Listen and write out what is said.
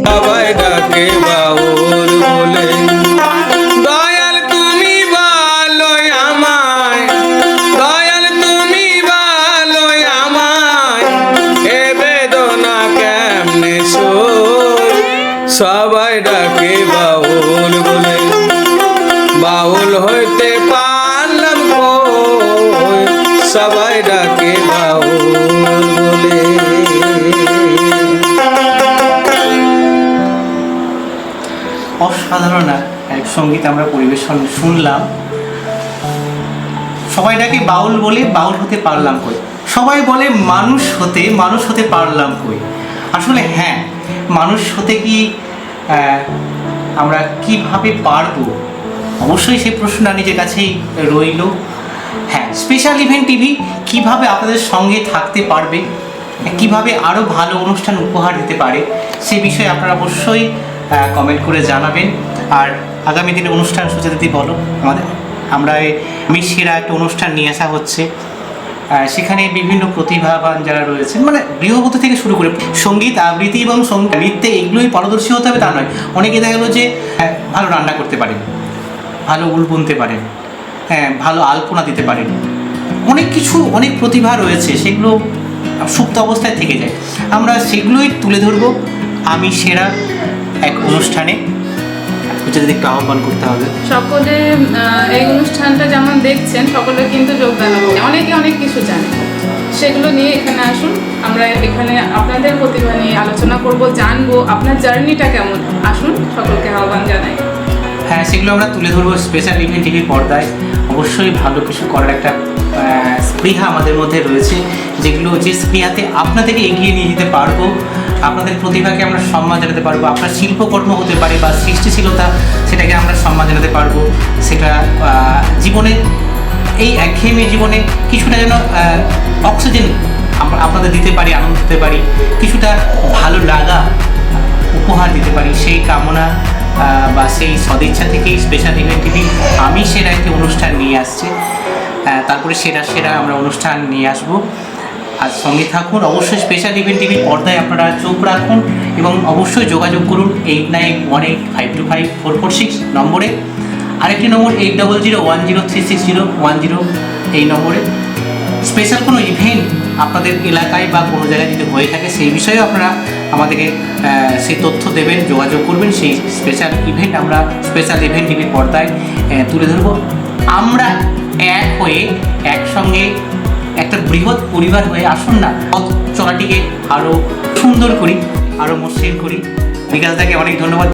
সবাই ডাকে বাউল বলে। দয়াল তুমি ভালো আমায়, দয়াল তুমি ভালো আমায়, এ বেদনা কেমনে সই। সবাই ডাকে বাউল বলে, বাউল হইতে পারলাম কই, সবাই ডাকে বাউল বলে। অসাধারণ এক সঙ্গীত আমরা পরিবেশন শুনলাম। সবাই ডাকে বাউল বলে, বাউল হতে পারলাম কই। সবাই বলে মানুষ হতে পারলাম কই। আসলে হ্যাঁ, মানুষ হতে কি আমরা কিভাবে পারবো, অবশ্যই সেই প্রশ্নটা নিজের কাছেই রইল। হ্যাঁ, স্পেশাল ইভেন্ট টিভি কিভাবে আপনাদের সঙ্গে থাকতে পারবে, কিভাবে আরও ভালো অনুষ্ঠান উপহার দিতে পারে, সে বিষয়ে আপনারা অবশ্যই কমেন্ট করে জানাবেন। আর আগামী দিনে অনুষ্ঠান সুচাদিদি বলো, আমরা আমি সেরা একটা অনুষ্ঠান নিয়ে আসা হচ্ছে। সেখানে বিভিন্ন প্রতিভাবান যারা রয়েছেন, মানে গৃহবধূ থেকে শুরু করে সঙ্গীত আবৃত্তি এবং নৃত্যে এগুলোই পারদর্শী হতে হবে তা নয়। অনেকে দেখা গেলো যে ভালো রান্না করতে পারেন, ভালো উল বুনতে পারেন, হ্যাঁ ভালো আলপনা দিতে পারেন, অনেক কিছু অনেক প্রতিভা রয়েছে, সেগুলো সুপ্ত অবস্থায় থেকে যায়। আমরা সেগুলোই তুলে ধরবো আমি সেরা এক অনুষ্ঠানে। যদি একটু আহ্বান করতে হবে সকলে এই অনুষ্ঠানটা যেমন দেখছেন, সকলে কিন্তু যোগদান করবে। অনেকে অনেক কিছু জানে, সেগুলো নিয়ে এখানে আসুন। আমরা এখানে আপনাদের প্রতিভা নিয়ে আলোচনা করব, জানবো আপনার জার্নিটা কেমন। আসুন, সকলকে আহ্বান জানাই। হ্যাঁ, সেগুলো আমরা তুলে ধরবো স্পেশাল ইভেন্ট টিভি পর্দায়। অবশ্যই ভালো কিছু করার একটা স্পৃহা আমাদের মধ্যে রয়েছে, যেগুলো যে স্পৃহাতে আপনাদেরকে এগিয়ে নিয়ে যেতে পারবো, আপনাদের প্রতিভাকে আমরা সম্মান জানাতে পারবো। আপনার শিল্পকর্ম হতে পারে বা সৃষ্টিশীলতা, সেটাকে আমরা সম্মান জানাতে পারবো। সেটা জীবনে এই একঘেয়েমি জীবনে কিছুটা যেন অক্সিজেন আপনাদের দিতে পারি, আনন্দ দিতে পারি, কিছুটা ভালো লাগা উপহার দিতে পারি, সেই কামনা বা সেই সদিচ্ছা থেকেই স্পেশাল ইভেন্ট টিভি আমি সেরা একটি অনুষ্ঠান নিয়ে আসছে। তারপরে সেরা আমরা অনুষ্ঠান নিয়ে আসবো। আর সঙ্গে থাকুন অবশ্যই। স্পেশাল ইভেন্ট টিভি পর্দায় আপনারা চোখ রাখুন এবং অবশ্যই যোগাযোগ করুন 8918525446 নম্বরে। আরেকটি নম্বর 8001036010 এই নম্বরে। স্পেশাল কোনো ইভেন্ট আপনাদের এলাকায় বা কোনো জায়গায় যদি হয়ে থাকে, সেই বিষয়েও আপনারা আমাদেরকে সেই তথ্য দেবেন, যোগাযোগ করবেন। সেই স্পেশাল ইভেন্ট আমরা স্পেশাল ইভেন্ট টিভির পর্দায় তুলে ধরবো। আমরা এক হয়ে একসঙ্গে একটা বৃহৎ পরিবার হয়ে আসুন না, পথ চলাটিকে আরও সুন্দর করি, আরও মসৃণ করি। বিকাশদাকে অনেক ধন্যবাদ।